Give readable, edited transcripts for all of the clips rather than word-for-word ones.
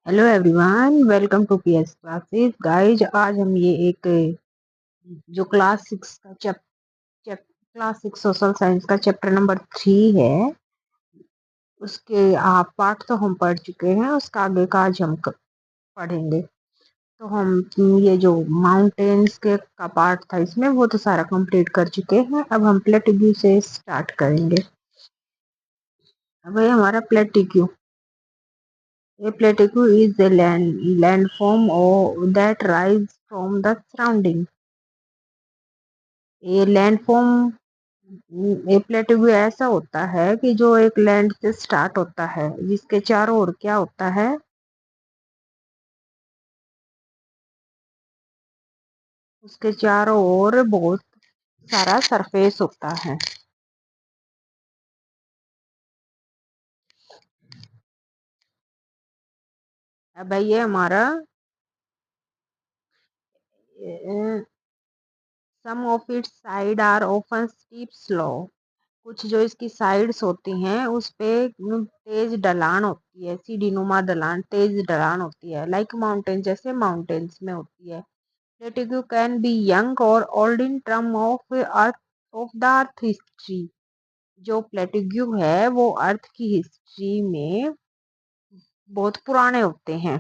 Hello everyone, welcome to PS classes. Guys, आज हम ये एक जो क्लास सिक्स सोशल साइंस का चैप्टर नंबर 3 है, उसके आप पार्ट तो हम पढ़ चुके हैं। उसका आगे का आज हम पढ़ेंगे। तो हम ये जो माउंटेन्स के का पार्ट था इसमें, वो तो सारा कंप्लीट कर चुके हैं। अब हम प्लेटिग्यू से स्टार्ट करेंगे। अब ये हमारा प्लेटिग्यू, a plateau is a landform or that rise from the surrounding. ये लैंडफॉर्म, ये प्लेट्यू ऐसा होता है कि जो एक लैंड से स्टार्ट होता है, जिसके चारों ओर क्या होता है, उसके चारों ओर बहुत सारा सरफेस होता है। अब ये हमारा some of its side are often steep slope. कुछ जो इसकी साइड्स होती हैं उस पे तेज ढलान होती है, सीढ़ी नुमा ढलान, तेज ढलान होती है, लाइक माउंटेन, जैसे माउंटेन्स में होती है। प्लेटिग्यू कैन बी यंग और old in term of the earth history. जो प्लेटिग्यू है वो अर्थ की हिस्ट्री में बहुत पुराने होते हैं।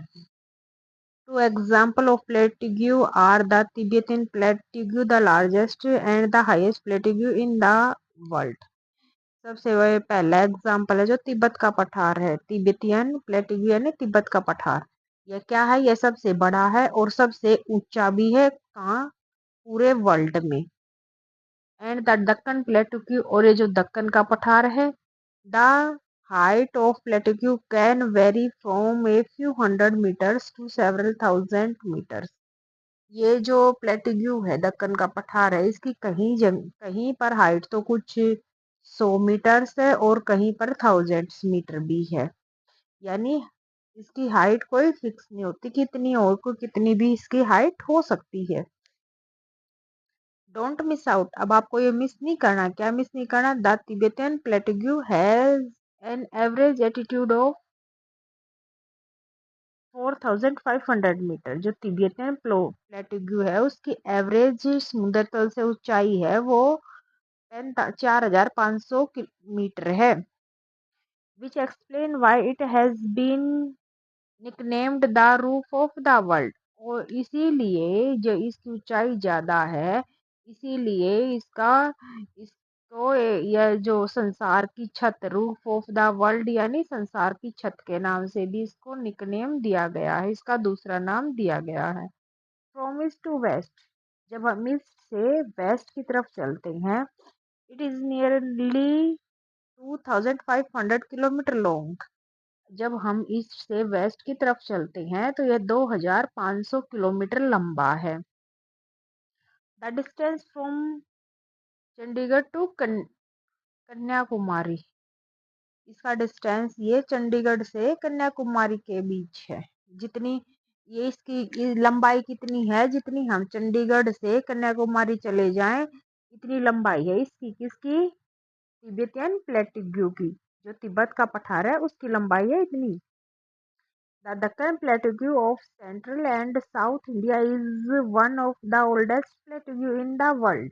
Two example of plateau are the Tibetan plateau, the largest and the highest plateau in the world. सबसे पहला एग्जाम्पल है जो तिब्बत का पठार है, तिब्बतियन प्लेटिग्यू यानी तिब्बत का पठार। यह क्या है? यह सबसे बड़ा है और सबसे ऊंचा भी है। कहाँ? पूरे वर्ल्ड में। एंड द दक्कन प्लेटिग्यू, और ये जो दक्कन का पठार है, the height of plateau can vary from a few hundred meters to several thousand meters. ये जो प्लेटिग्यू है, दक्कन का पठार है, इसकी कहीं पर हाइट तो कुछ 100 मीटर्स है और कहीं पर 1000 मीटर भी है। यानी इसकी हाइट कोई फिक्स नहीं होती, कितनी और को कितनी भी इसकी हाइट हो सकती है। डोंट मिस आउट, अब आपको ये मिस नहीं करना। क्या मिस नहीं करना? The Tibetan plateau has an average altitude of 4500 meter. जो तिब्बतियन प्लेटिग्यू है उसकी एवरेज समुद्र तल से ऊंचाई है वो 4500 मीटर है। Which explain why it has been nicknamed the roof of the world. और इसीलिए जो इसकी ऊंचाई ज्यादा है, इसीलिए इसको यह जो संसार की छत, रूफ ऑफ द वर्ल्ड यानी संसार की छत के नाम से भी इसको निकनेम दिया गया है, इसका दूसरा नाम दिया गया है। फ्रॉम ईस्ट टू वेस्ट, जब हम ईस्ट से वेस्ट की तरफ चलते हैं, it is nearly 2500 kilometre long. जब हम ईस्ट से वेस्ट की तरफ चलते हैं तो यह 2500 किलोमीटर लंबा है। The distance from Chandigarh to Kanyakumari, इसका डिस्टेंस ये चंडीगढ़ से कन्याकुमारी के बीच है। जितनी ये इसकी लंबाई कितनी है, जितनी हम चंडीगढ़ से कन्याकुमारी चले जाएं, इतनी लंबाई है इसकी। किसकी? तिब्बतियन प्लेटिग्यू की। जो तिब्बत का पठार है उसकी लंबाई है इतनी। The Deccan Plateau of Central and South India is one of the oldest plateau in the world.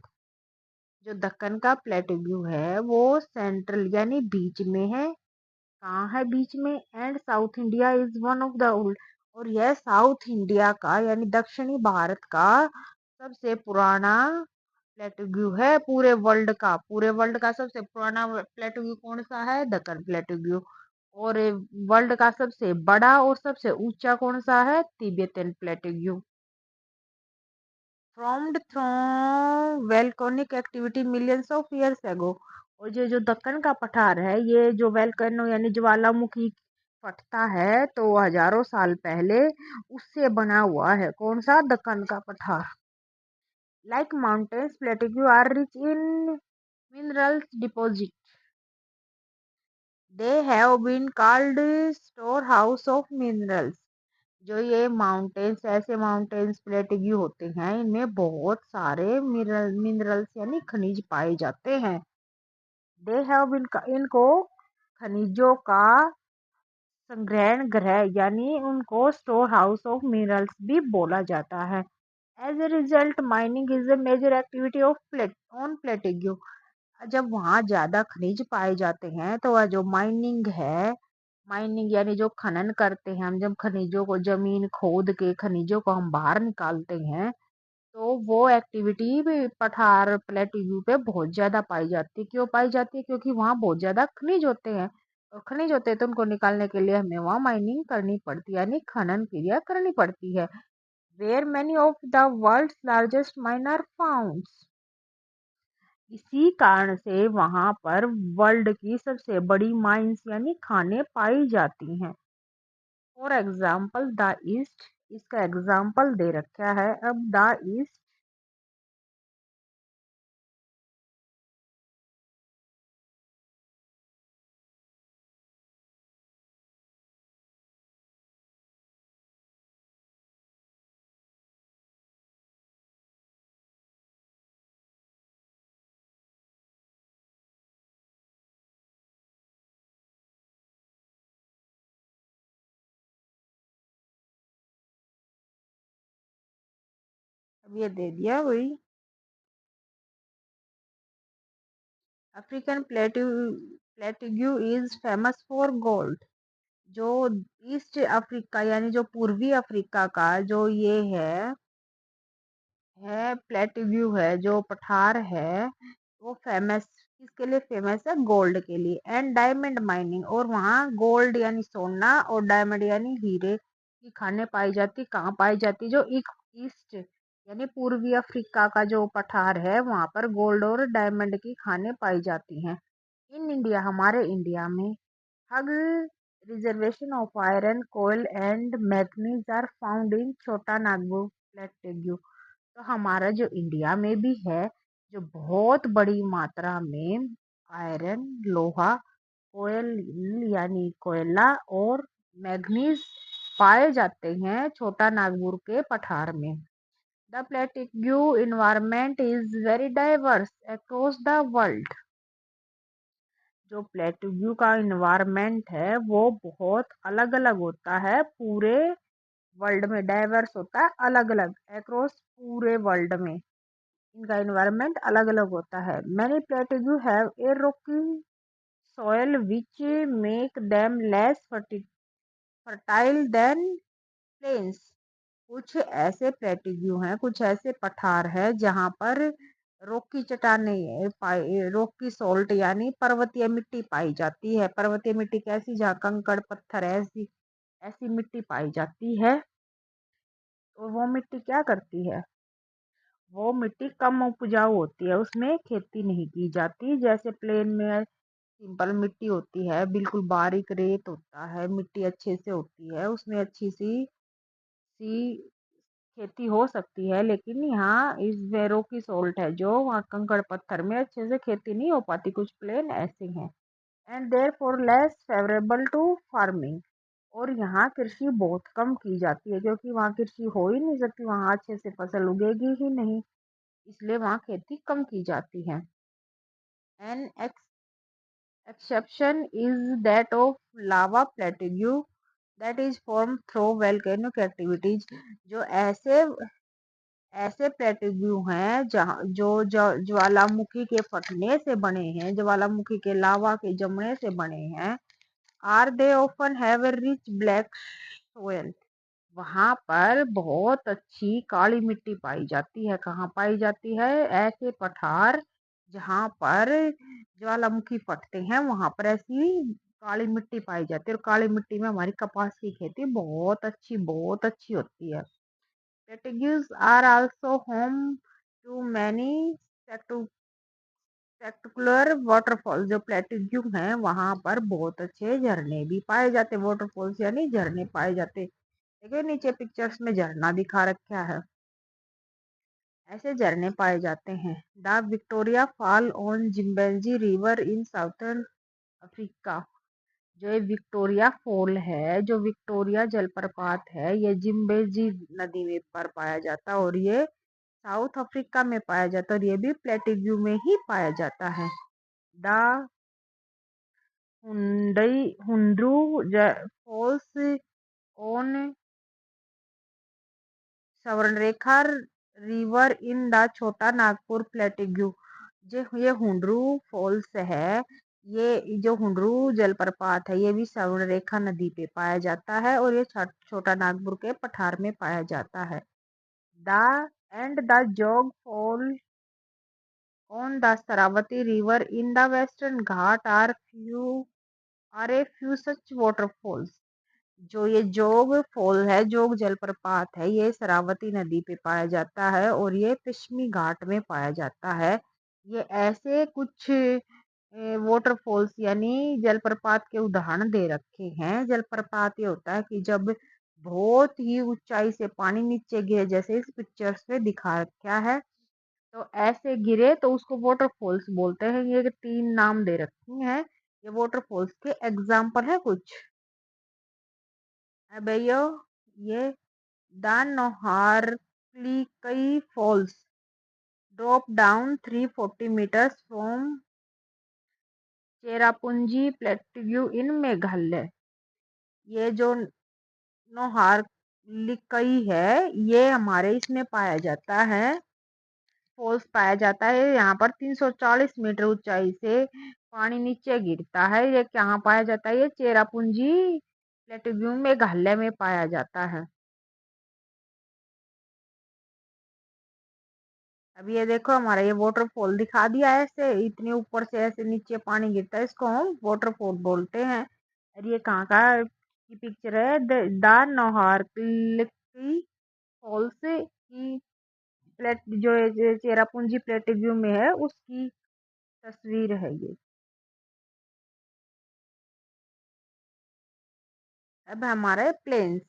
जो दक्कन का प्लेट्यू है वो सेंट्रल यानी बीच में है। कहाँ है बीच में? And south India is one of the old, और यह साउथ इंडिया का यानी दक्षिणी भारत का सबसे पुराना प्लेट्यू है। पूरे वर्ल्ड का सबसे पुराना प्लेट्यू कौन सा है? दक्कन प्लेट्यू। और वर्ल्ड का सबसे बड़ा और सबसे ऊंचा कौन सा है? Tibetan plateau. formed through volcanic activity millions of years ago। और ये जो दक्कन का पठार है, ये जो वैल्केनो यानी ज्वालामुखी फटता है तो हजारों साल पहले उससे बना हुआ है। कौन सा? दक्कन का पठार। Like mountains plateau are rich in minerals deposit, they have been called store house of minerals. जो ये माउंटेन्स, ऐसे माउंटेन्स प्लेट्यू होते हैं, इनमें बहुत सारे मिनरल्स यानी खनिज पाए जाते हैं। दे हैव बीन, इनको खनिजों का संग्रहण ग्रह यानी उनको स्टोर हाउस ऑफ मिनरल्स भी बोला जाता है। As a result mining is a major activity of plateau. जब वहाँ ज्यादा खनिज पाए जाते हैं तो वह जो माइनिंग है, माइनिंग यानी जो खनन करते हैं हम, जब खनिजों को जमीन खोद के खनिजों को हम बाहर निकालते हैं, तो वो एक्टिविटी भी पठार प्लेट्यू पे बहुत ज्यादा पाई जाती है। क्यों पाई जाती है? क्योंकि वहाँ बहुत ज्यादा खनिज होते हैं, और खनिज होते हैं तो उनको निकालने के लिए हमें वहाँ माइनिंग करनी पड़ती है, यानी खनन क्रिया करनी पड़ती है। Where many of the world's largest mine are found. इसी कारण से वहां पर वर्ल्ड की सबसे बड़ी माइंस यानी खाने पाई जाती हैं। फॉर एग्जाम्पल द ईस्ट, इसका एग्जाम्पल दे रखा है। अब द ईस्ट, अब ये दे दिया वही। African plateau is famous for gold. जो ईस्ट अफ्रीका यानी जो पूर्वी अफ्रीका का जो ये है प्लेट्यू है, जो पठार है, वो फेमस किसके लिए फेमस है? गोल्ड के लिए एंड डायमंड माइनिंग। और वहाँ गोल्ड यानी सोना और डायमंड यानी हीरे की खाने पाई जाती। कहाँ पाई जाती? जो एक ईस्ट यानी पूर्वी अफ्रीका का जो पठार है, वहाँ पर गोल्ड और डायमंड की खाने पाई जाती हैं। इन इंडिया, हमारे इंडिया में huge reservation of iron coal and manganese are found in Chota Nagpur plateau. तो हमारा जो इंडिया में भी है, जो बहुत बड़ी मात्रा में आयरन, लोहा, कोयल यानी कोयला और मैग्नीज पाए जाते हैं छोटा नागपुर के पठार में। The plateau environment is very diverse across the world. जो प्लेटिग्यू का इन्वायरमेंट है वो बहुत अलग अलग होता है, पूरे वर्ल्ड में डाइवर्स होता है, अलग अलग अक्रॉस पूरे वर्ल्ड में इनका इन्वायरमेंट अलग अलग होता है। Many plateau have a rocky soil which make them less fertile than plains। कुछ ऐसे प्लेटिग्यू हैं, कुछ ऐसे पठार है जहाँ पर रोकी चट्टाने पाई, रोकी सोल्ट यानी पर्वतीय मिट्टी पाई जाती है। पर्वतीय मिट्टी कैसी? जहाँ कंकड़ पत्थर ऐसी ऐसी मिट्टी पाई जाती है। और वो मिट्टी क्या करती है? वो मिट्टी कम उपजाऊ होती है, उसमें खेती नहीं की जाती। जैसे प्लेन में सिंपल मिट्टी होती है, बिल्कुल बारीक रेत होता है, मिट्टी अच्छे से होती है, उसमें अच्छी सी सी खेती हो सकती है। लेकिन यहाँ इस वेरो की सोल्ट है, जो वहाँ कंकड़ पत्थर में अच्छे से खेती नहीं हो पाती। कुछ प्लेन ऐसे हैं and there for less favourable to farming. और यहाँ कृषि बहुत कम की जाती है, क्योंकि वहाँ कृषि हो ही नहीं सकती, वहाँ अच्छे से फसल उगेगी ही नहीं, इसलिए वहाँ खेती कम की जाती है। An exception is that of lava plateau that is formed through volcanic activities। जो ऐसे ऐसे प्लेट्यू हैं जहाँ जो ज्वालामुखी के फटने से बने हैं, ज्वालामुखी के लावा के जमने से बने हैं। Are they often have a rich black soil. वहां पर बहुत अच्छी काली मिट्टी पाई जाती है। कहाँ पाई जाती है? ऐसे पठार जहाँ पर ज्वालामुखी फटते हैं, वहां पर ऐसी काली मिट्टी पाई जाती है। और काली मिट्टी में हमारी कपास की खेती बहुत अच्छी होती है। Plateaus are also home to many spectacular waterfalls। जो प्लेट्यू हैं वहां पर बहुत अच्छे झरने भी पाए जाते हैं। वाटरफॉल्स यानी झरने पाए जाते। देखिए नीचे पिक्चर्स में झरना दिखा रखा है, ऐसे झरने पाए जाते हैं। The Victoria fall on Zambezi river in southern Africa. जो ये विक्टोरिया फॉल है, जो विक्टोरिया जलप्रपात है, ये जिम्बेजी नदी में पर पाया जाता है, और ये साउथ अफ्रीका में पाया जाता है, और ये भी प्लेटिग्यू में ही पाया जाता है। The Hundru falls on Swarnarekha river in the Chhota Nagpur प्लेटिग्यू। जो ये हुंड्रू फॉल्स है, ये जो हुंड्रू जलप्रपात है, ये भी स्वर्णरेखा नदी पे पाया जाता है और ये छोटा नागपुर के पठार में पाया जाता है। The and the Jog fall on the Sharavati river in the western घाट are a few such waterfalls. जो ये जोग फॉल है, जोग जलप्रपात है, ये शरावती नदी पे पाया जाता है और ये पश्चिमी घाट में पाया जाता है। ये ऐसे कुछ वाटरफॉल्स यानी जलप्रपात के उदाहरण दे रखे हैं। जलप्रपात ये होता है कि जब बहुत ही ऊंचाई से पानी नीचे गिरे, जैसे इस पिक्चर्स में दिखा रखा है, तो ऐसे गिरे तो उसको वाटरफॉल्स बोलते हैं। ये 3 नाम दे रखे हैं, ये वाटरफॉल्स के एग्जाम्पल है कुछ। अब ये the Nohkalikai falls drop down 340 meters from Cherrapunji plateau in Meghalaya. ये जो नोहारक्ली है, ये हमारे इसमें पाया जाता है, फॉल्स पाया जाता है। यहाँ पर 340 मीटर ऊंचाई से पानी नीचे गिरता है। ये कहाँ पाया जाता है? ये चेरापूंजी प्लेट्यू मेघालय में पाया जाता है। अब ये देखो, हमारा ये वाटरफॉल दिखा दिया है, ऐसे इतने ऊपर से ऐसे नीचे पानी गिरता है, इसको हम वाटरफॉल बोलते हैं। और ये कहाँ का की पिक्चर है? द नोहारक्ली फॉल्स की प्लेट जो चेरापूंजी प्लेटिव्यू में है, उसकी तस्वीर है ये। अब हमारा है प्लेन्स।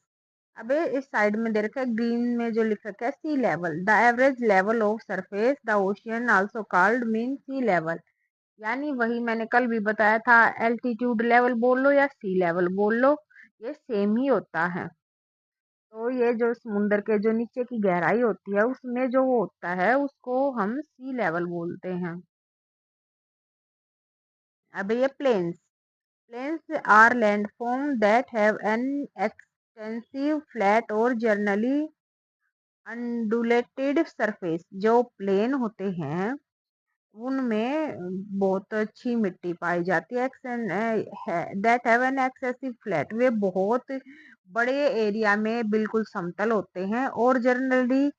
अब इस साइड में दे रखा है ग्रीन में जो लिख रखा है sea level, the average level of surface the ocean also called mean sea level. यानी वही मैंने कल भी बताया था, एल्टीट्यूड लेवल बोल लो या सी लेवल बोल लो, ये सेम ही होता है। तो ये जो समुंदर के जो नीचे की गहराई होती है, उसमें जो वो होता है, उसको हम सी लेवल बोलते हैं। अब ये plains. Plains are landform that have an extensive flat और जनरली अनडुलेटेड सरफेस। जो प्लेन होते हैं, उनमें बहुत अच्छी मिट्टी पाई जाती है। That have an excessive flat, वे बहुत बड़े एरिया में बिल्कुल समतल होते हैं। और जनरली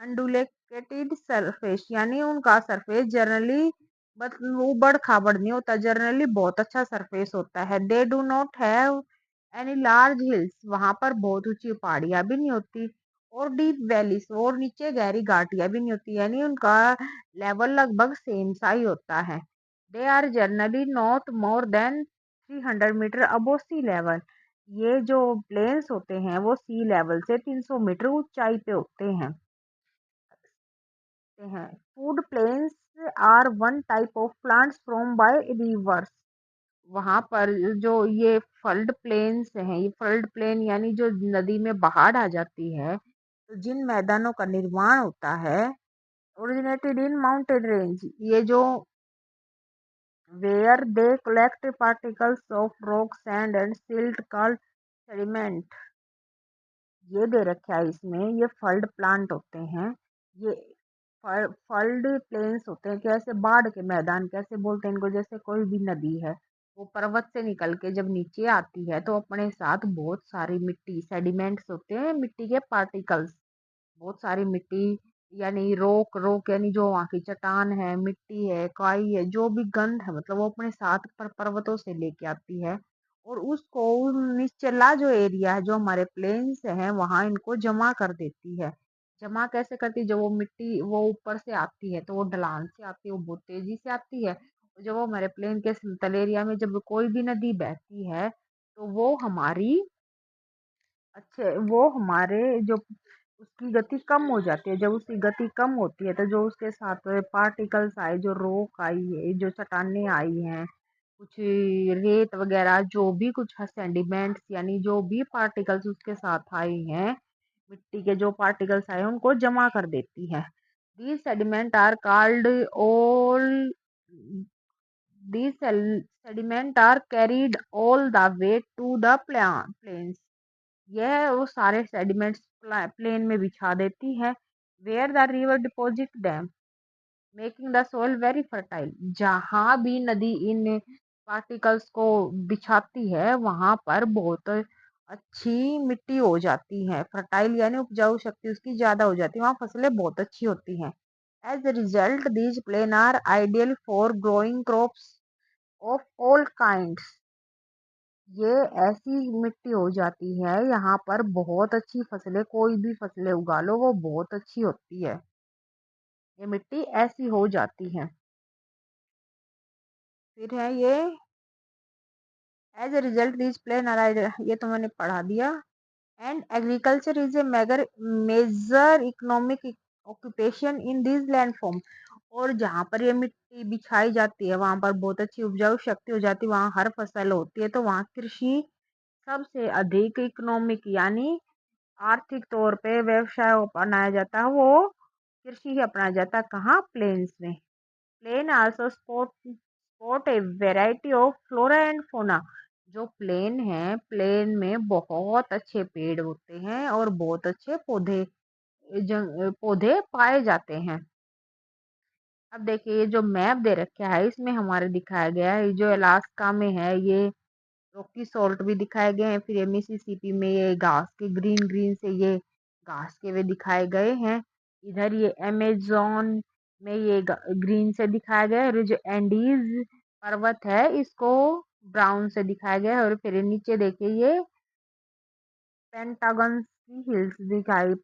अनडुलेटेड सरफेस, यानी उनका सरफेस जनरली मतलब उबड़ खाबड़ नहीं होता, जनरली बहुत अच्छा सरफेस होता है। They do not have any large hills, वहां पर बहुत ऊंची पहाड़ियां भी नहीं होती, और डीप वैलीज, और नीचे गहरी घाटियां भी नहीं होती, यानी उनका लेवल लगभग सेम सा ही होता है। They are generally not more than 300 metres above sea level. ये जो प्लेन्स होते हैं, वो सी लेवल से 300 मीटर ऊंचाई पे होते हैं। Flood plains are one type of plants from by rivers. वहां पर जो ये फ्लड प्लेन्स हैं, ये फ्लड प्लेन यानी जो नदी में बाढ़ आ जाती है, तो जिन मैदानों का निर्माण होता है, ओरिजिनेटेड इन माउंटेन रेंज, ये जो where they collect particles of rock sand and silt called sediment. ये दे रखा है इसमें, ये फल्ड प्लांट होते हैं। ये फल्ड प्लेन्स होते हैं। कैसे? बाढ़ के मैदान कैसे बोलते हैं इनको? जैसे कोई भी नदी है, वो पर्वत से निकल के जब नीचे आती है, तो अपने साथ बहुत सारी मिट्टी, सेडिमेंट्स होते हैं, मिट्टी के पार्टिकल्स, बहुत सारी मिट्टी, यानी रोक रोक यानी जो वहाँ की चट्टान है, मिट्टी है, काई है, जो भी गंध है, मतलब वो अपने साथ पर्वतों से लेके आती है, और उसको निचला जो एरिया है, जो हमारे प्लेन्स हैं, वहां इनको जमा कर देती है। जमा कैसे करती है? जब वो मिट्टी वो ऊपर से आती है, तो वो ढलान से आती है, वो बहुत तेजी से आती है। और जब वो हमारे प्लेन के समतल एरिया में जब कोई भी नदी बहती है, तो वो हमारे जो उसकी गति कम हो जाती है। जब उसकी गति कम होती है, तो जो उसके साथ पार्टिकल्स आए, जो रोक आई है, जो चट्टानें आई हैं, कुछ रेत वगैरह, जो भी कुछ सेडिमेंट्स यानी जो भी पार्टिकल्स उसके साथ आए हैं, मिट्टी के जो पार्टिकल्स आए हैं, उनको जमा कर देती है। These sediment are called all these sediment are carried all the way to the plains. यह वो सारे सेडिमेंट्स प्लेन में बिछा देती है, where the river deposit them making the soil very fertile. जहाँ भी नदी इन पार्टिकल्स को बिछाती है वहां पर बहुत अच्छी मिट्टी हो जाती है, फर्टाइल यानी उपजाऊ शक्ति उसकी ज्यादा हो जाती है, वहाँ फसलें बहुत अच्छी होती हैं। As a result these plain are ideal for growing crops of all kinds। ये ऐसी मिट्टी हो जाती है यहाँ पर बहुत अच्छी फसलें, कोई भी फसलें उगा लो वो बहुत अच्छी होती है, ये मिट्टी ऐसी हो जाती है। फिर है ये as a result these plain are, ये तो मैंने पढ़ा दिया। And agriculture is a major economic occupation in this landform. और जहाँ पर ये मिट्टी बिछाई जाती है वहां पर बहुत अच्छी उपजाऊ शक्ति हो जाती है, वहाँ हर फसल होती है, तो वहाँ कृषि सबसे अधिक इकोनॉमिक यानी आर्थिक तौर पे व्यवसाय अपनाया जाता है, वो कृषि ही अपनाया जाता है। कहाँ? प्लेन्स में। Plain also support a variety of flora and fauna. जो प्लेन है, प्लेन में बहुत अच्छे पेड़ होते हैं और बहुत अच्छे पौधे पाए जाते हैं। अब देखिए ये जो मैप दे रखा है इसमें हमारे दिखाया गया है, जो अलास्का में है ये रॉकी सॉल्ट भी दिखाए गए हैं, फिर ये मिसिसिपी में ये घास के ग्रीन ग्रीन से ये घास के वे दिखाए गए हैं, इधर ये अमेजोन में ये ग्रीन से दिखाया गया है, और जो एंडीज पर्वत है इसको ब्राउन से दिखाया गया है, और फिर नीचे देखिए ये पेंटागन की हिल्स दिखाई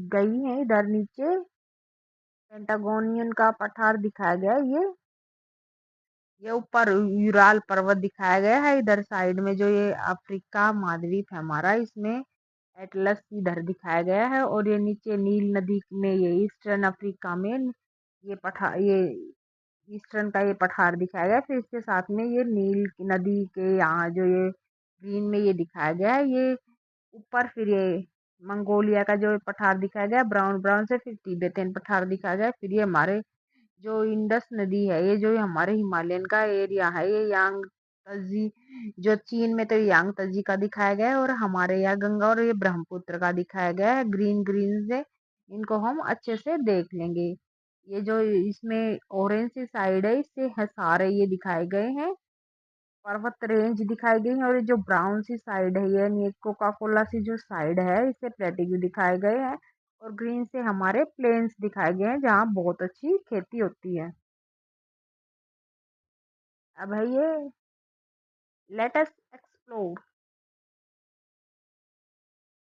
गई है, इधर नीचे पेंटागोनियन का पठार दिखाया गया है, ये ऊपर यूराल पर्वत दिखाया गया है, इधर साइड में जो ये अफ्रीका महाद्वीप है हमारा इसमें एटलस इधर दिखाया गया है, और ये नीचे नील नदी में ये ईस्टर्न अफ्रीका में ये ईस्टर्न का ये पठार दिखाया गया है, फिर इसके साथ में ये नील नदी के यहाँ जो ये ग्रीन में ये दिखाया गया है, ये ऊपर फिर ये मंगोलिया का जो पठार दिखाया गया ब्राउन ब्राउन से, फिर तिब्बतन पठार दिखाया गया, फिर ये हमारे जो इंडस नदी है ये जो हमारे हिमालयन का एरिया है ये यांग तजी, जो चीन में तो यांग तजी का दिखाया गया है, और हमारे यहाँ गंगा और ये ब्रह्मपुत्र का दिखाया गया है ग्रीन ग्रीन से, इनको हम अच्छे से देख लेंगे। ये जो इसमें ऑरेंज सी साइड है इससे है सारे ये दिखाए गए हैं पर्वत रेंज दिखाई गई है, और ये जो ब्राउन सी साइड है ये कोका कोला सी जो साइड है इससे प्लेटिव्यू दिखाए गए हैं, और ग्रीन से हमारे प्लेन्स दिखाए गए हैं जहाँ बहुत अच्छी खेती होती है। अब है ये let us explore,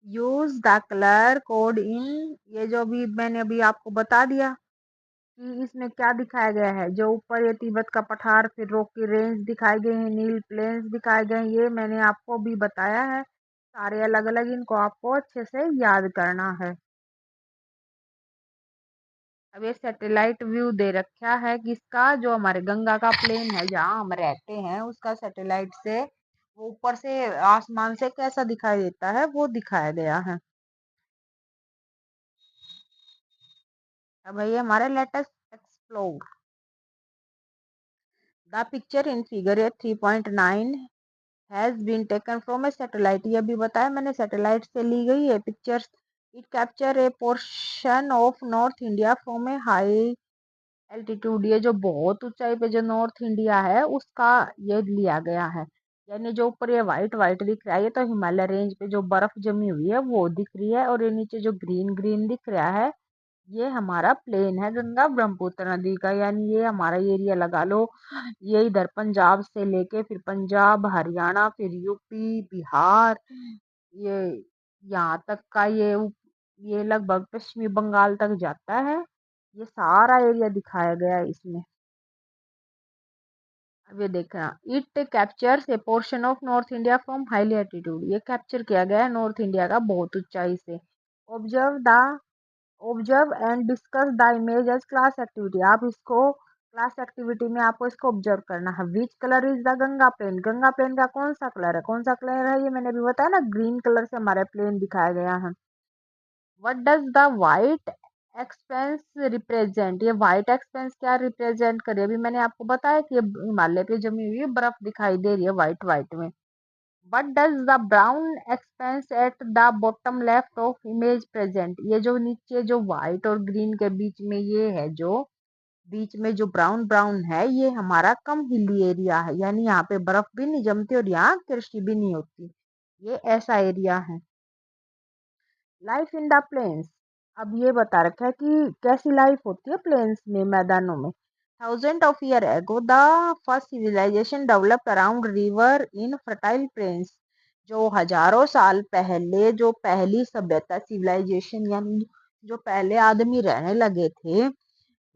use the colour code in, ये जो भी मैंने अभी आपको बता दिया कि इसमें क्या दिखाया गया है, जो ऊपर ये तिब्बत का पठार फिर रॉकी रेंज दिखाए गए हैं, नील प्लेन्स दिखाए गए हैं, ये मैंने आपको भी बताया है, सारे अलग अलग, इनको आपको अच्छे से याद करना है। अब ये सैटेलाइट व्यू दे रखा है किसका, जो हमारे गंगा का प्लेन है जहाँ हम रहते हैं उसका सैटेलाइट से वो ऊपर से आसमान से कैसा दिखाई देता है वो दिखाया गया है। अब ये हमारे latest explore the picture in figure 3.9 has been taken from a satellite, ये भी बताया मैंने सैटेलाइट से ली गई है pictures. It capture a portion of north India from a high altitude, ये जो बहुत ऊंचाई पे जो नॉर्थ इंडिया है उसका ये लिया गया है, यानी जो ऊपर ये व्हाइट व्हाइट दिख रहा है ये तो हिमालय रेंज पे जो बर्फ जमी हुई है वो दिख रही है, और ये नीचे जो ग्रीन ग्रीन दिख रहा है ये हमारा प्लेन है गंगा ब्रह्मपुत्र नदी का, यानी ये हमारा एरिया लगा लो, ये इधर पंजाब से लेके फिर पंजाब हरियाणा फिर यूपी बिहार, ये यहाँ तक का ये लगभग पश्चिमी बंगाल तक जाता है, ये सारा एरिया दिखाया गया है इसमें। अब ये देखना, it captures a portion of north India from highly altitude, ये कैप्चर किया गया है नॉर्थ इंडिया का बहुत ऊंचाई से। Observe the observe and discuss the image as class activity, आप इसको क्लास एक्टिविटी में आपको इसको ऑब्जर्व करना है। Which colour is the Ganga plain, Ganga plain का कौन सा कलर है, कौन सा कलर है ये मैंने अभी बताया ना, ग्रीन कलर से हमारे प्लेन दिखाया गया है। What does the white expense represent, ये व्हाइट एक्सपेंस क्या रिप्रेजेंट करे, अभी मैंने आपको बताया कि ये हिमालय पे जमी हुई बर्फ दिखाई दे रही है व्हाइट व्हाइट में। But does the brown expense at the bottom left of image present, ये जो नीचे जो व्हाइट और ग्रीन के बीच में ये है, जो बीच में जो ब्राउन ब्राउन है, ये हमारा कम हिली एरिया है, यानी यहाँ पे बर्फ भी नहीं जमती और यहाँ कृषि भी नहीं होती, ये ऐसा एरिया है। लाइफ इन द प्लेन्स, अब ये बता रखा है कि कैसी लाइफ होती है प्लेन्स में, मैदानों में। Thousand of year ago the first civilisation developed around river in fertile plains, जो हजारों साल पहले जो पहली सभ्यता सिविलाइजेशन यानी जो पहले आदमी रहने लगे थे,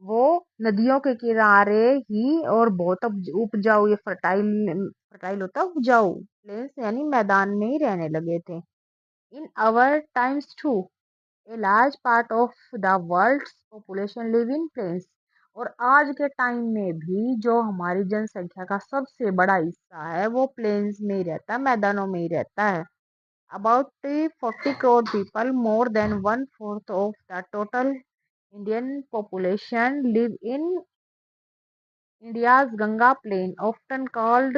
वो नदियों के किनारे ही और बहुत उपजाऊ, ये फर्टाइल फर्टाइल होता है उपजाऊ प्लेन्स यानी मैदान में ही रहने लगे थे। In our times to A large part of the world's population live in plains, और आज के टाइम में भी जो हमारी जनसंख्या का सबसे बड़ा हिस्सा है वो प्लेन्स में ही रहता है, मैदानों में ही रहता है। About 40 crore people, more than one fourth of the total Indian population, live in India's Ganga plain, often called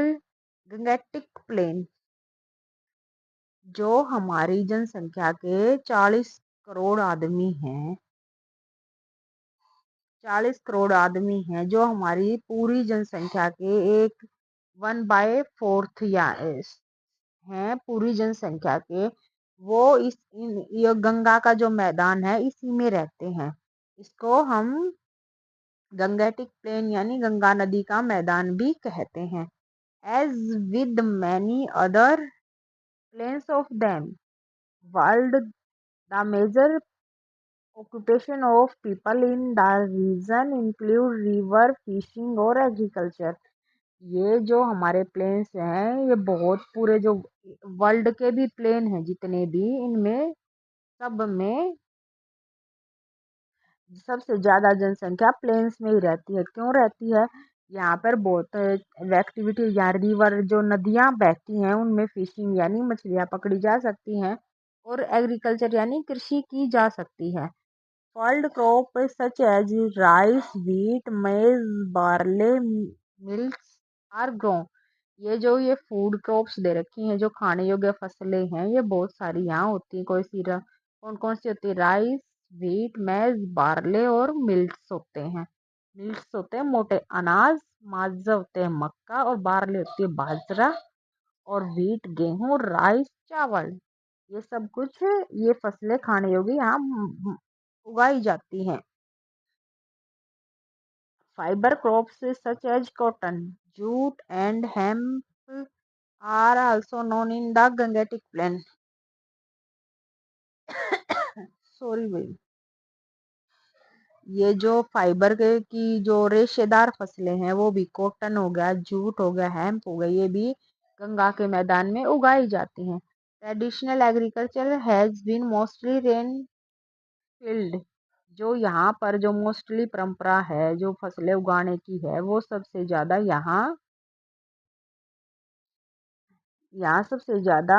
Gangetic plain, जो हमारी जनसंख्या के 40 करोड़ आदमी हैं, 40 करोड़ आदमी हैं, जो हमारी पूरी जनसंख्या के एक 1/4 या हैं पूरी जनसंख्या के, वो ये गंगा का जो मैदान है इसी में रहते हैं। इसको हम गंगेटिक प्लेन यानी गंगा नदी का मैदान भी कहते हैं। As with many other plains of them world, the major occupation of people in the region include river fishing और agriculture। ये जो हमारे प्लेन्स हैं, ये बहुत पूरे जो वर्ल्ड के भी प्लेन हैं जितने भी, इनमें सब में सबसे ज्यादा जनसंख्या प्लेन्स में ही रहती है। क्यों रहती है? यहाँ पर बहुत एक्टिविटी, या रिवर जो नदियाँ बहती हैं उनमें फिशिंग यानी मछलियाँ पकड़ी जा सकती हैं, और एग्रीकल्चर यानी कृषि की जा सकती है। World crop such as rice, wheat, maize, barley, mills are grown। ये फूड क्रॉप्स दे रखी हैं, जो खाने योग्य फसलें हैं, ये बहुत सारी यहाँ होती हैं। कोई सी कौन कौन सी होती है? राइस, व्हीट, मेज, बार्ले और मिल्ट्स होते हैं। मिल्ट्स होते हैं मोटे अनाज, माजा होते हैं मक्का, और बार्ले होती है बाजरा, और व्हीट गेहूं, राइस चावल, ये सब कुछ ये फसलें खाने योग्य यहाँ उगाई जाती हैं। Fibre crops such as cotton, jute and hemp are also known in the Gangetic plain. Sorry भाई, ये जो फाइबर के की जो रेशेदार फसलें हैं, वो भी कॉटन हो गया, जूट हो गया, हेम्प हो गया, ये भी गंगा के मैदान में उगाई जाती हैं। Traditional agriculture has been mostly rain field, जो यहाँ पर जो मोस्टली परंपरा है जो फसलें उगाने की है, वो सबसे ज्यादा यहाँ सबसे ज्यादा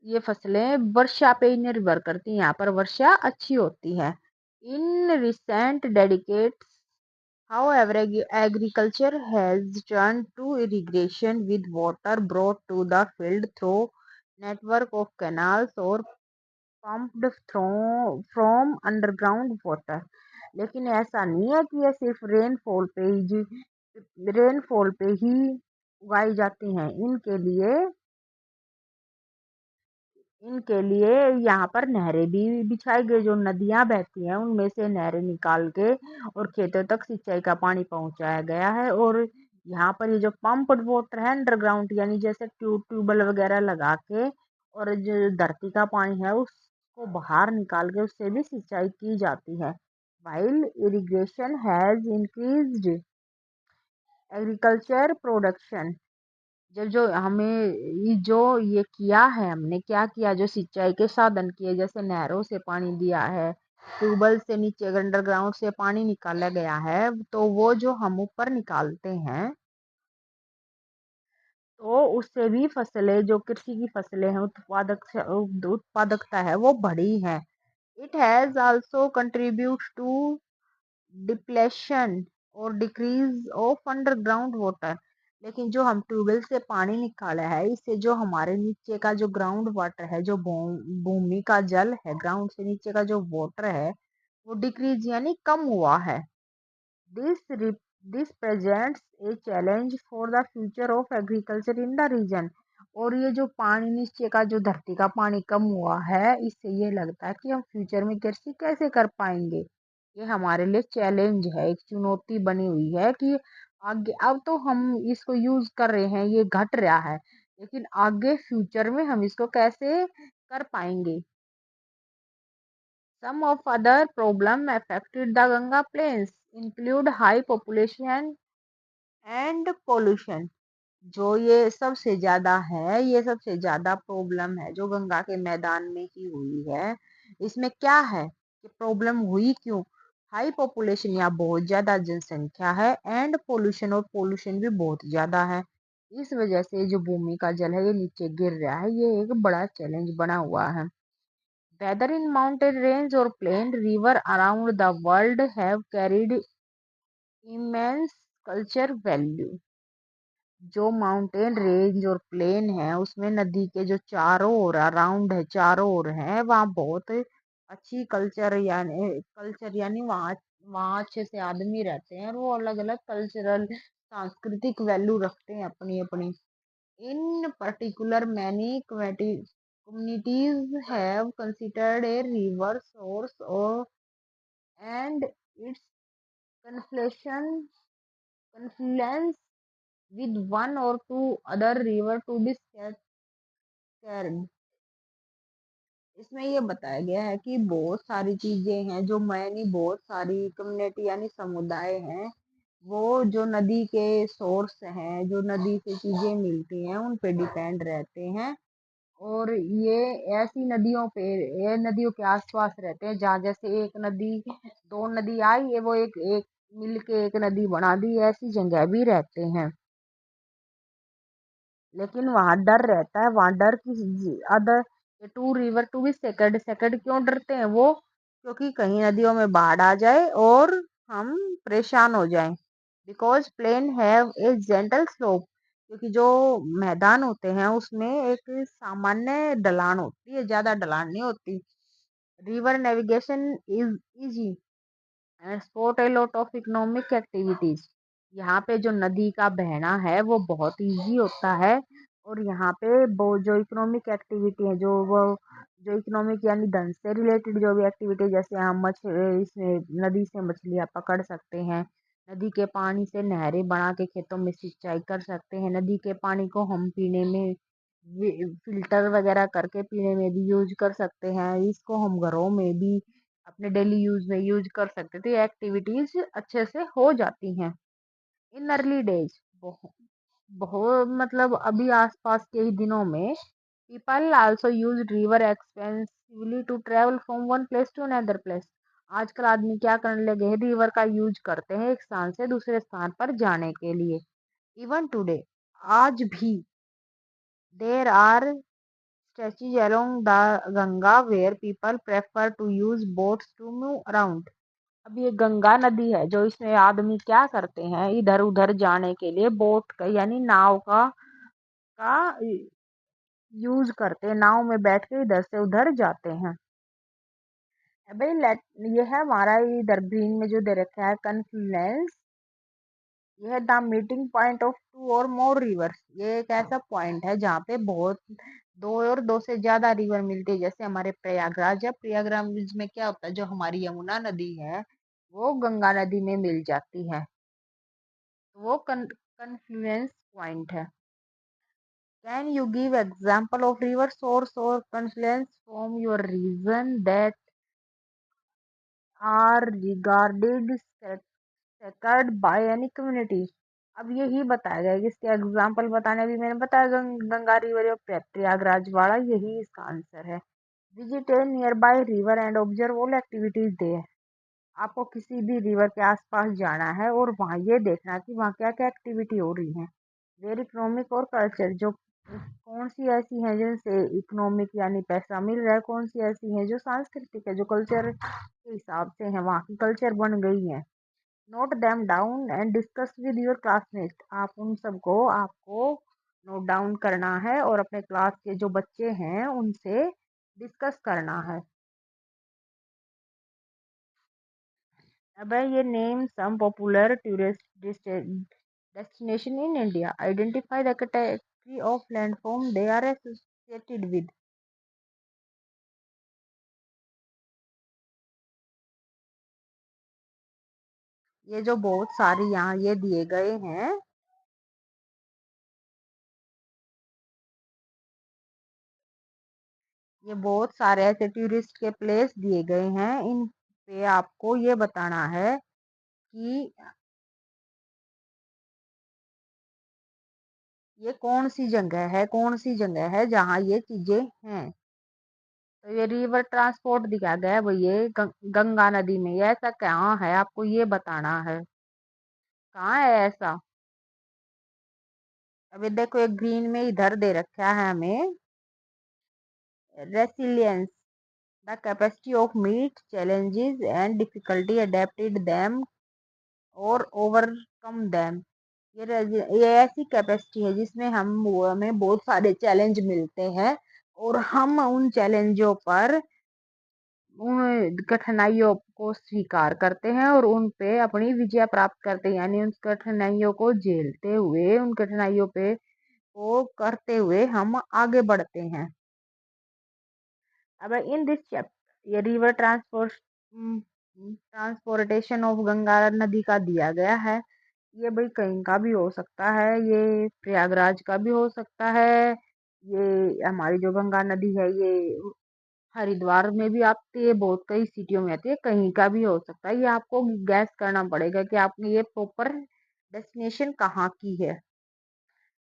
ये फसलें वर्षा पे ही निर्भर करती हैं, यहाँ पर वर्षा अच्छी होती है। In recent dedicates however agriculture has turned to irrigation with water brought to the field through network of canals or pumped from underground water। लेकिन ऐसा नहीं है कि ये सिर्फ रेनफॉल पे ही उगाई जाती हैं। इनके लिए यहाँ पर नहरें भी बिछाई गई, जो नदियां बहती हैं उनमें से नहरें निकाल के और खेतों तक सिंचाई का पानी पहुंचाया गया है। और यहाँ पर ये जो पंप्ड वाटर है अंडरग्राउंड, यानी जैसे ट्यूबवेल वगैरह लगा के, और जो धरती का पानी है उसको बाहर निकाल के उससे भी सिंचाई की जाती है। While irrigation has increased agriculture production, जब जो हमें जो ये किया है, हमने क्या किया, जो सिंचाई के साधन किए, जैसे नहरों से पानी दिया है, ट्यूबवेल से नीचे अंडरग्राउंड से पानी निकाला गया है, तो वो जो हम ऊपर निकालते हैं, तो उससे भी फसलें जो कृषि की फसलें हैं उत्पादकता है वो बढ़ी है। It has also contributed to depletion और डिक्रीज ऑफ अंडरग्राउंड वाटर। लेकिन जो हम ट्यूबवेल से पानी निकाला है, इससे जो हमारे नीचे का जो ग्राउंड वाटर है, जो भूमि का जल है, ग्राउंड से नीचे का जो वाटर है, वो डिक्रीज यानी कम हुआ है। This this presents a challenge for the future of agriculture in the region. और ये जो पानी नीचे का जो धरती का पानी कम हुआ है, इससे ये लगता है कि हम फ्यूचर में कृषि कैसे कर पाएंगे। ये हमारे लिए चैलेंज है, एक चुनौती बनी हुई है कि आगे, अब तो हम इसको यूज कर रहे हैं, ये घट रहा है, लेकिन आगे फ्यूचर में हम इसको कैसे कर पाएंगे। Some of other problem affected the Ganga plains include high population and pollution। जो ये सबसे ज्यादा है, ये सबसे ज्यादा प्रॉब्लम है जो गंगा के मैदान में ही हुई है। इसमें क्या है कि प्रॉब्लम हुई क्यों? हाई पॉपुलेशन, या बहुत ज्यादा जनसंख्या है, एंड पोल्यूशन, और पोल्यूशन भी बहुत ज्यादा है। इस वजह से जो भूमि का जल है ये नीचे गिर रहा है, ये एक बड़ा चैलेंज बना हुआ है। Whether in mountain range or plain river around the world have carried immense culture value। जो माउंटेन रेंज और प्लेन है, उसमें नदी के जो चारों ओर अराउंड है, चारों ओर है, वहाँ बहुत अच्छी कल्चर यानी वहाँ वहाँ अच्छे से आदमी रहते हैं, और वो अलग अलग कल्चरल सांस्कृतिक वैल्यू रखते हैं अपनी अपनी। इन particular many communities have considered a river source or and its conflation confluence with one or two other river to be scared। इसमें ये बताया गया है कि बहुत सारी चीजें हैं, जो मैंने बहुत सारी कम्युनिटी यानी समुदाय हैं, वो जो नदी के सोर्स हैं, जो नदी से चीजें मिलती हैं, उन पे डिपेंड रहते हैं। और ये ऐसी नदियों पे, ये नदियों के आसपास रहते हैं जहाँ जैसे एक नदी, दो नदी आई है, वो एक एक मिल के एक नदी बना दी, ऐसी जगह भी रहते हैं। लेकिन वहां डर रहता है, वहां डर की other two river to be second. Second क्यों डरते हैं वो? क्योंकि कहीं नदियों में बाढ़ आ जाए और हम परेशान हो जाएं। Because plain have a gentle slope. क्योंकि जो मैदान होते हैं उसमें एक सामान्य ढलान होती है, ज्यादा ढलान नहीं होती। River navigation is easy and support a lot of economic activities. यहाँ पे जो नदी का बहना है वो बहुत इजी होता है, और यहाँ पे वो जो इकोनॉमिक एक्टिविटी है, जो इकोनॉमिक यानी धन से रिलेटेड जो भी एक्टिविटी, जैसे हम इसमें नदी से मछलियाँ पकड़ सकते हैं, नदी के पानी से नहरें बना के खेतों में सिंचाई कर सकते हैं, नदी के पानी को हम पीने में फिल्टर वगैरह करके पीने में भी यूज कर सकते हैं, इसको हम घरों में भी अपने डेली यूज में यूज कर सकते थे। ये एक्टिविटीज अच्छे से हो जाती हैं। इन अर्ली डेज, बहुत बहुत मतलब अभी आसपास के ही दिनों में, people also use river expensively to travel from one place to another place. आजकल आदमी क्या करने लगे हैं, रिवर का यूज करते हैं एक स्थान से दूसरे स्थान पर जाने के लिए। इवन टुडे, आज भी, there are stretches along the Ganga where people prefer to use boats to move around। अब ये गंगा नदी है, जो इसमें आदमी क्या करते हैं, इधर उधर जाने के लिए बोट का यानी नाव का यूज करते हैं, नाव में बैठ के इधर से उधर जाते हैं। भाई लेट, ये है हमारा इधर ग्रीन में जो दे रखा है कन्फ्लुएंस। ये है the meeting point of two और मोर रिवर्स। ये एक ऐसा पॉइंट है जहाँ पे बहुत दो और दो से ज्यादा रिवर मिलती है। जैसे हमारे प्रयागराज है, प्रयागराज में क्या होता है, जो हमारी यमुना नदी है वो गंगा नदी में मिल जाती है, तो वो कन्फ्लुएंस पॉइंट है। Can you give example of river source और confluence from your region that are regarded sacred by any community. अब यही बताया गया है कि इसके एग्जाम्पल बताने, भी मैंने बताया गंगा रिवर और प्रयागराज वाला, यही इसका आंसर है। Visit a nearby river and observe all activities there. आपको किसी भी रिवर के आसपास जाना है और वहाँ ये देखना कि वहाँ क्या क्या एक्टिविटी हो रही है। वेयर इकोनॉमिक और कल्चर, जो कौन सी ऐसी हैं जिनसे इकोनॉमिक यानी पैसा मिल रहा है, कौन सी ऐसी हैं जो सांस्कृतिक है, जो कल्चर के हिसाब से है, वहाँ की कल्चर बन गई है। Note them down and discuss with your classmate. आप उन सबको आपको नोट डाउन करना है और अपने क्लास के जो बच्चे हैं उनसे डिस्कस करना है। अब ये name some popular tourist destination in India, identify the category of landform they are associated with. ये जो बहुत सारे यहाँ ये दिए गए हैं, ये बहुत सारे ऐसे टूरिस्ट के प्लेस दिए गए हैं, इन पे आपको ये बताना है कि ये कौन सी जगह है, कौन सी जगह है जहाँ ये चीजें हैं। तो ये रिवर ट्रांसपोर्ट दिखाया गया है वो ये गंगा नदी में, ये ऐसा कहाँ है आपको ये बताना है, कहाँ है ऐसा। अभी देखो एक ग्रीन में इधर दे रखा है हमें, resilience the capacity of meat challenges and difficulty adapted them और ओवरकम देम। ये ऐसी कैपेसिटी है जिसमें हम हमें बहुत सारे चैलेंज मिलते हैं और हम उन चैलेंजों पर उन कठिनाइयों को स्वीकार करते हैं और उन पे अपनी विजय प्राप्त करते हैं, यानी उन कठिनाइयों को झेलते हुए, उन कठिनाइयों पे को करते हुए हम आगे बढ़ते हैं। अब इन दिस चैप्टर ये रिवर ट्रांसपोर्टेशन ऑफ गंगा नदी का दिया गया है। ये भाई कहीं का भी हो सकता है, ये प्रयागराज का भी हो सकता है, ये हमारी जो गंगा नदी है ये हरिद्वार में भी आती है, बहुत कई सिटियों में आती है, कहीं का भी हो सकता है। ये आपको गैस करना पड़ेगा कि आपने ये प्रॉपर डेस्टिनेशन कहाँ की है।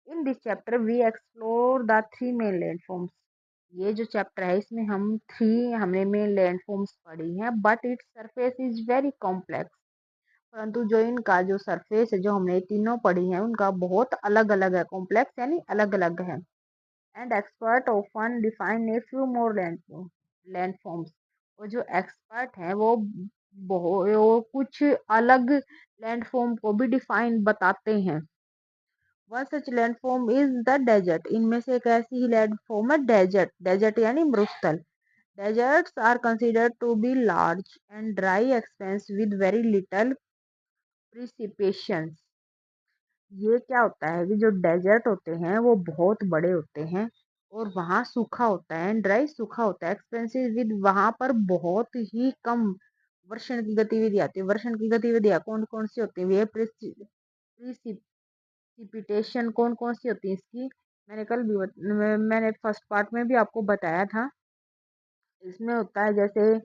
In this chapter we explore the three main landforms. ये जो चैप्टर है इसमें हमने मेन लैंडफॉर्म्स पढ़ी हैं, but its surface is very complex. परंतु जो इनका जो सरफेस है, जो हमने तीनों पढ़ी है, उनका बहुत अलग अलग है, कॉम्प्लेक्स यानी अलग अलग है। And expert often define a few more landforms. और जो एक्सपर्ट हैं वो कुछ अलग लैंडफॉर्म को भी डिफाइन बताते हैं। One such landform is the desert. इनमें से एक ऐसी ही लैंडफॉर्म है डेजर्ट। डेजर्ट यानी मरुस्थल। Deserts are considered to be large and dry expanse with very little precipitation. ये क्या होता है कि जो डेजर्ट होते हैं वो बहुत बड़े होते हैं और वहाँ सूखा होता है, ड्राई सूखा होता है, एक्सपेंसिव विद वहाँ पर बहुत ही कम वर्षण की गतिविधि आती है। वर्षण की गतिविधियाँ कौन कौन सी होती है, प्रिसिपिटेशन कौन कौन सी होती है इसकी, मैंने कल भी मैंने फर्स्ट पार्ट में भी आपको बताया था। इसमें होता है जैसे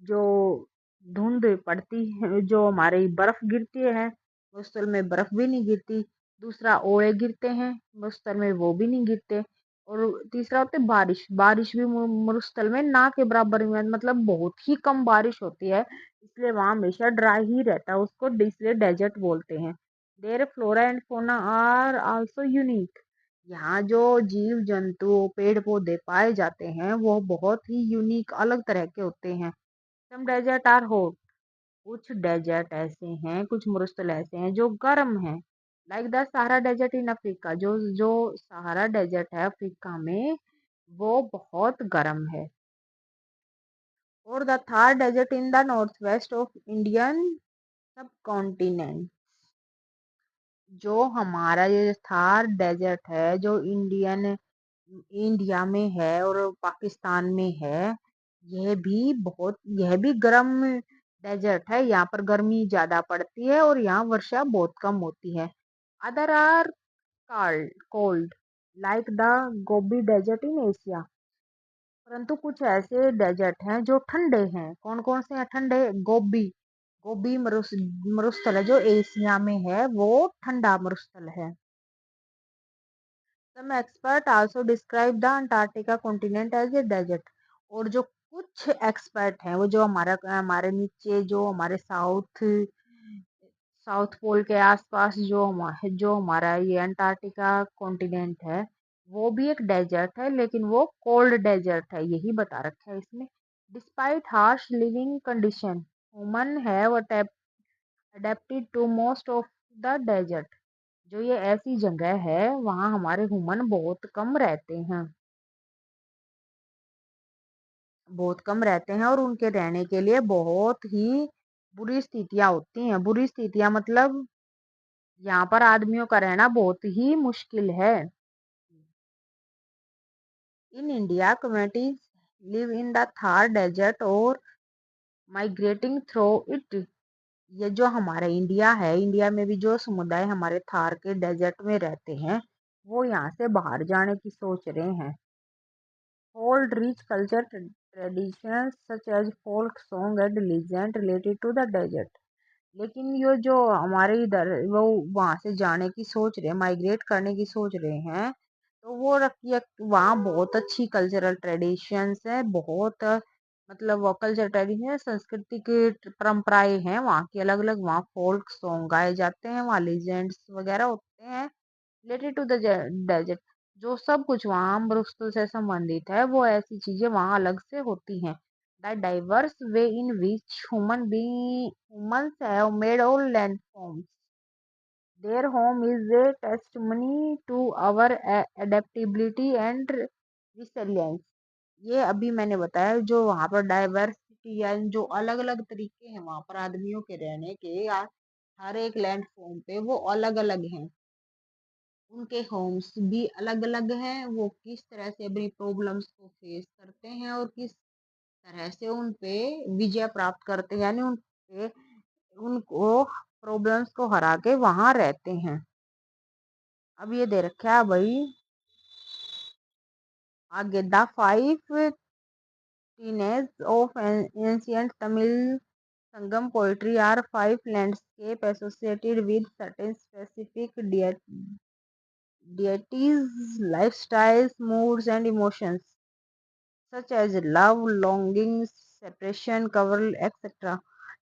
जो धुंध पड़ती है, जो हमारी बर्फ गिरती है, मरुस्थल में बर्फ भी नहीं गिरती। दूसरा ओले गिरते हैं मरुस्थल में, वो भी नहीं गिरते। और तीसरा होता है बारिश। बारिश भी मरुस्थल में ना के बराबर में, मतलब बहुत ही कम बारिश होती है, इसलिए वहां हमेशा ड्राई ही रहता है, उसको इसलिए डेजर्ट बोलते हैं। Their flora and fauna are also unique. यहाँ जो जीव जंतु पेड़ पौधे पाए जाते हैं वो बहुत ही यूनिक अलग तरह के होते हैं। Some desert are hot. कुछ डेजर्ट ऐसे हैं, कुछ मरुस्थल ऐसे हैं जो गर्म हैं, like the Sahara desert in Africa. जो जो सहारा डेजर्ट है अफ्रीका में, वो बहुत गर्म है। और the Thar desert in the north west of Indian subcontinent. जो हमारा ये थार डेजर्ट है, जो इंडिया में है और पाकिस्तान में है, यह भी गर्म डेजर्ट है। यहाँ पर गर्मी ज्यादा पड़ती है और यहाँ वर्षा बहुत कम होती है। Other are cold like the Gobi desert in Asia. परंतु कुछ ऐसे डेजर्ट हैं जो ठंडे हैं। कौन कौन से हैं ठंडे? गोबी। गोबी मरुस्थल है जो एशिया में है, वो ठंडा मरुस्थल है। Some expert also describe the Antarctica continent as a desert। और जो कुछ एक्सपर्ट हैं वो जो हमारे नीचे जो हमारे साउथ पोल के आसपास जो हमारा ये अंटार्कटिका कॉन्टिनेंट है, वो भी एक डेजर्ट है, लेकिन वो कोल्ड डेजर्ट है, यही बता रखा है इसमें। Despite harsh living condition, human have adapted to most of the desert. जो ये ऐसी जगह है वहाँ हमारे ह्यूमन बहुत कम रहते हैं और उनके रहने के लिए बहुत ही बुरी स्थितियां होती हैं। बुरी स्थितियां मतलब यहाँ पर आदमियों का रहना बहुत ही मुश्किल है। In India communities live in the Thar desert और माइग्रेटिंग थ्रू इट। ये जो हमारा इंडिया है, इंडिया में भी जो समुदाय हमारे थार के डेजर्ट में रहते हैं, वो यहाँ से बाहर जाने की सोच रहे हैं। hold rich culture traditions such as folk song and legend related to the desert। लेकिन ये जो हमारे इधर वो वहां से जाने की सोच रहे हैं, माइग्रेट करने की सोच रहे हैं, तो वो रखिए वहाँ बहुत अच्छी कल्चरल ट्रेडिशंस है, बहुत मतलब वो कल्चर ट्रेडिशन संस्कृति की परंपराएं हैं वहाँ की अलग अलग। वहाँ फोल्क सॉन्ग गाए जाते हैं, वहाँ लेजेंड्स वगैरह होते हैं रिलेटेड टू द डेजर्ट। जो सब कुछ वहाँ मरुस्थल से संबंधित है, वो ऐसी चीजें वहाँ अलग से होती हैं। The diverse way in which humans have made all landforms their home is a testimony to our adaptability and resilience। ये अभी मैंने बताया जो वहाँ पर डाइवर्सिटी या जो अलग अलग तरीके हैं वहाँ पर आदमियों के रहने के, हर एक लैंड फॉर्म पे वो अलग अलग हैं, उनके होम्स भी अलग अलग हैं, वो किस तरह से अपनी प्रॉब्लम्स को फेस करते हैं और किस तरह से उन पे विजय प्राप्त करते हैं, यानी उन पे उनको प्रॉब्लम्स को हरा के वहां रहते हैं। अब ये दे रखा है भाई आगे, the five tinais of ancient Tamil Sangam poetry are five landscape associated with certain specific deities, lifestyles, moods, and emotions, such as love, longing, separation, cover, etc।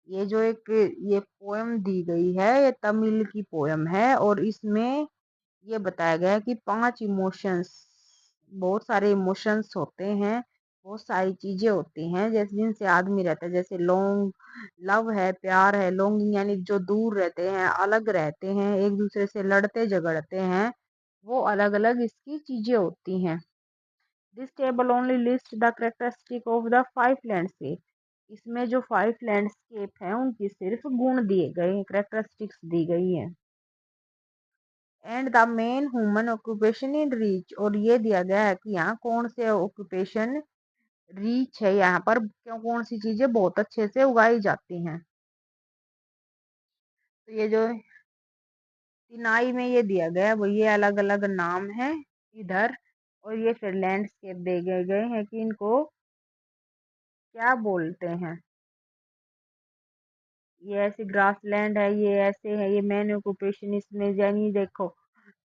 ये जो एक ये पोएम दी गई है, ये तमिल की पोएम है और इसमें ये बताया गया है कि 5 इमोशंस, बहुत सारे इमोशंस होते हैं, बहुत सारी चीजें होती हैं जैसे जिनसे आदमी रहता है, जैसे लव है, प्यार है, लॉन्गिंग यानी जो दूर रहते हैं, अलग रहते हैं, एक दूसरे से लड़ते झगड़ते हैं, वो अलग अलग इसकी चीजें होती हैं। This table only list the characteristic of the 5 landscape. इसमें जो 5 लैंडस्केप हैं उनकी सिर्फ गुण दिए गए हैं, करेक्टरिस्टिक्स दी गई हैं। And the main human occupation in reach, और ये दिया गया है कि यहाँ कौन से ऑक्यूपेशन रीच है, यहाँ पर क्यों कौन सी चीजें बहुत अच्छे से उगाई जाती हैं। तो ये जो तिनाई में ये दिया गया है वो ये अलग अलग नाम है इधर, और ये फिर लैंडस्केप दे गए हैं कि इनको क्या बोलते हैं। ये ऐसे ग्रास लैंड है, ये ऐसे है, ये मेन ऑक्यूपेशन इसमें, यानी देखो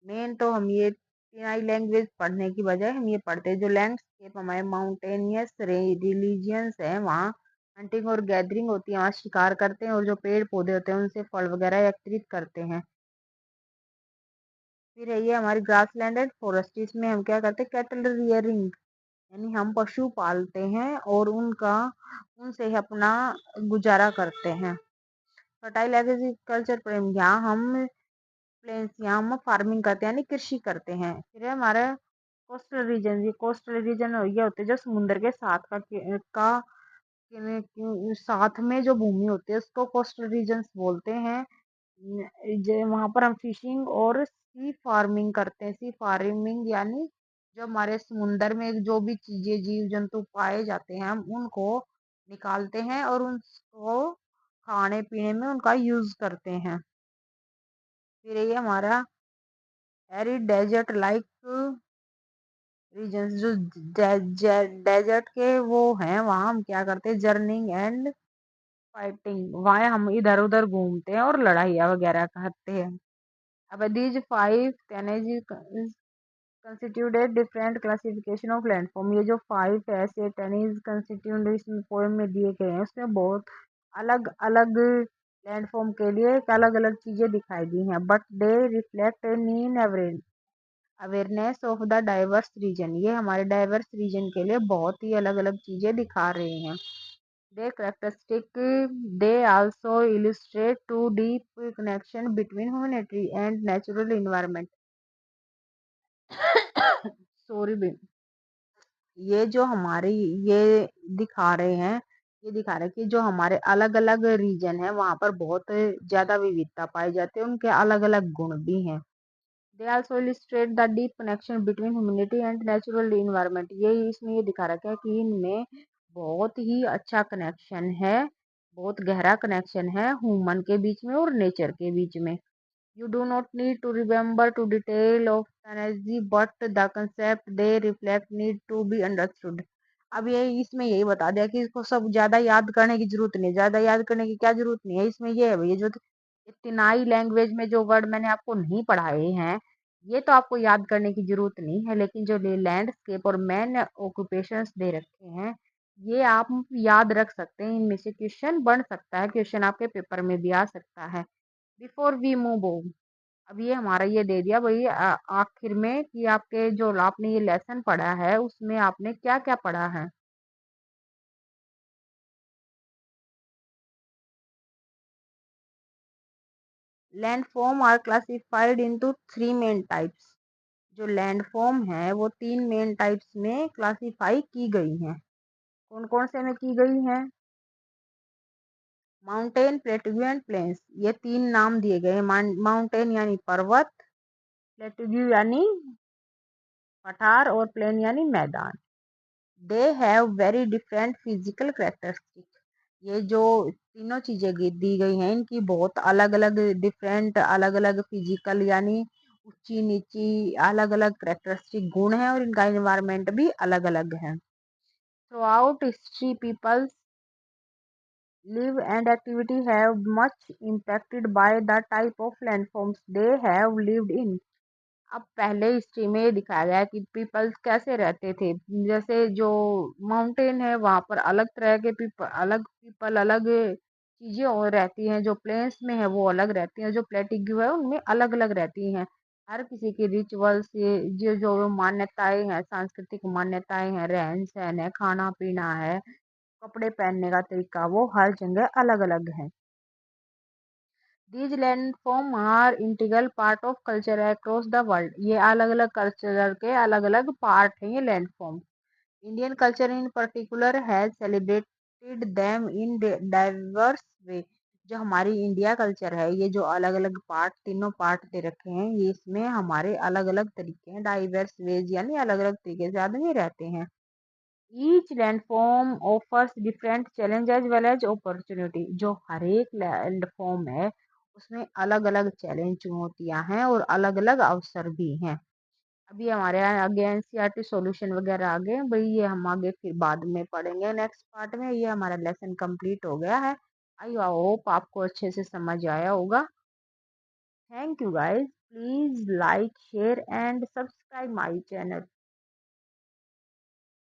मेन तो हम ये तिनाई लैंग्वेज पढ़ने की बजाय हम ये पढ़ते हैं जो लैंडस्केप हमारे माउंटेनियस रिलीजियंस है, वहाँ हंटिंग और गैदरिंग होती है, वहाँ शिकार करते हैं और जो पेड़ पौधे होते हैं उनसे फल वगैरह एकत्रित करते हैं। फिर है ये हमारी ग्रास लैंड एंड फॉरेस्ट, इसमें हम क्या करते हैं कैटल रियरिंग, यानी हम पशु पालते हैं और उनका उनसे ही अपना गुजारा करते हैं। फर्टाइल एग्रीकल्चर प्रेम, यहाँ हम प्लेन्स, यहाँ हम फार्मिंग करते हैं यानी कृषि करते हैं। फिर है हमारा कोस्टल रीजन, ये कोस्टल रीजन ये होते हैं जो समुद्र के साथ साथ में जो भूमि होती है उसको कोस्टल रीजन्स बोलते हैं। वहां पर हम फिशिंग और सी फार्मिंग करते हैं। सी फार्मिंग यानी जो हमारे समुंदर में जो भी चीजें जीव जंतु पाए जाते हैं हम उनको निकालते हैं और उनको खाने पीने में उनका यूज करते हैं। फिर ये हमारा एरिड डेजर्ट लाइक रीजन, जो डेजर्ट के वो हैं, वहां हम क्या करते हैं जर्निंग एंड फाइटिंग, वहां हम इधर उधर घूमते हैं और लड़ाइयाँ वगैरह करते हैं। अब these 5 constituted different classification of landform, ये जो 5 ऐसे टेनिस कंस्टिट्यूट इसमें पोएम में दिए गए हैं उसमें बहुत अलग अलग लैंडफॉर्म के लिए अलग अलग चीजें दिखाई दी हैं, but they reflect a mean average awareness of the diverse region, ये हमारे डाइवर्स रीजन के लिए बहुत ही अलग अलग चीजें दिखा रहे हैं। They characteristic, they also illustrate to deep connection between humanity and natural environment. Sorry, ये जो हमारी ये दिखा रहे हैं, ये दिखा रहे हैं कि जो हमारे अलग अलग रीजन है वहां पर बहुत ज्यादा विविधता पाई जाती है, उनके अलग अलग गुण भी हैं। दे also illustrate the deep connection between humanity and natural environment, ये इसमें ये दिखा रखा है कि इनमें बहुत ही अच्छा कनेक्शन है, बहुत गहरा कनेक्शन है ह्यूमन के बीच में और नेचर के बीच में। You do not need to remember to detail of energy, but the concept they reflect need to be understood. अब ये इसमें यही बता दिया कि इसको सब ज्यादा याद करने की जरूरत नहीं है, ज्यादा याद करने की क्या जरूरत नहीं है, इसमें ये है भैया जो तिनाई लैंग्वेज में जो वर्ड मैंने आपको नहीं पढ़ाए हैं, ये तो आपको याद करने की जरूरत नहीं है, लेकिन जो लैंडस्केप और मैन ऑक्यूपेशंस दे रखे हैं, ये आप याद रख सकते हैं, इनमें से क्वेश्चन बन सकता है, क्वेश्चन आपके पेपर में भी आ सकता है। बिफोर वी मूव ऑन, अब ये हमारा ये दे दिया भाई आखिर में कि आपके जो आपने ये लेसन पढ़ा है उसमें आपने क्या क्या पढ़ा है। Landform are classified into three main types, जो लैंडफॉर्म है वो तीन मेन टाइप्स में क्लासिफाई की गई हैं। कौन कौन से में की गई हैं? माउंटेन, प्लेट्यू एंड प्लेन्स, ये तीन नाम दिए गए हैं। माउंटेन यानी पर्वत, प्लेट्यू यानी पठार और प्लेन यानी मैदान। They have very different physical characteristic, ये जो तीनों चीजें दी गई हैं इनकी बहुत अलग अलग डिफरेंट अलग अलग फिजिकल यानी ऊंची नीची अलग अलग करेक्टरिस्टिक गुण है, और इनका एनवायरमेंट भी अलग अलग है। Throughout history peoples live and activity have much impacted by the type of landforms they have lived in। अब पहले हिस्ट्री में ये दिखाया गया है कि पीपल्स कैसे रहते थे, जैसे जो माउंटेन है वहां पर अलग तरह के पीपल अलग चीजें और रहती हैं, जो प्लेन्स में है वो अलग रहती हैं, जो प्लेटिग्यू है उनमें अलग अलग रहती हैं। हर किसी के रिचुअल्स, ये जो जो मान्यताएं हैं, सांस्कृतिक मान्यताएं हैं, रहन सहन है, खाना पीना है, कपड़े पहनने का तरीका, वो हर जगह अलग अलग है। These landform are integral part of culture across the world, ये अलग अलग कल्चर के अलग अलग पार्ट हैं ये landform. Indian culture in particular has celebrated them in diverse way, जो हमारी इंडिया कल्चर है ये जो अलग अलग पार्ट तीनों पार्ट दे रखे हैं, ये इसमें हमारे अलग अलग तरीके हैं, डाइवर्स वेज यानी अलग अलग तरीके से आदमी रहते हैं। Each landform offers different challenge as well as opportunity, जो हर एक लैंडफॉर्म है उसमें अलग अलग चैलेंज चुनौतियां हैं और अलग अलग अवसर भी हैं। अभी हमारे यहाँ आगे एनसीईआरटी सॉल्यूशन वगैरह आ गए हैं भाई, ये हम आगे फिर बाद में पढ़ेंगे नेक्स्ट पार्ट में। ये हमारा लेसन कंप्लीट हो गया है। आई होप आपको अच्छे से समझ आया होगा। Thank you guys, please like share and subscribe my channel.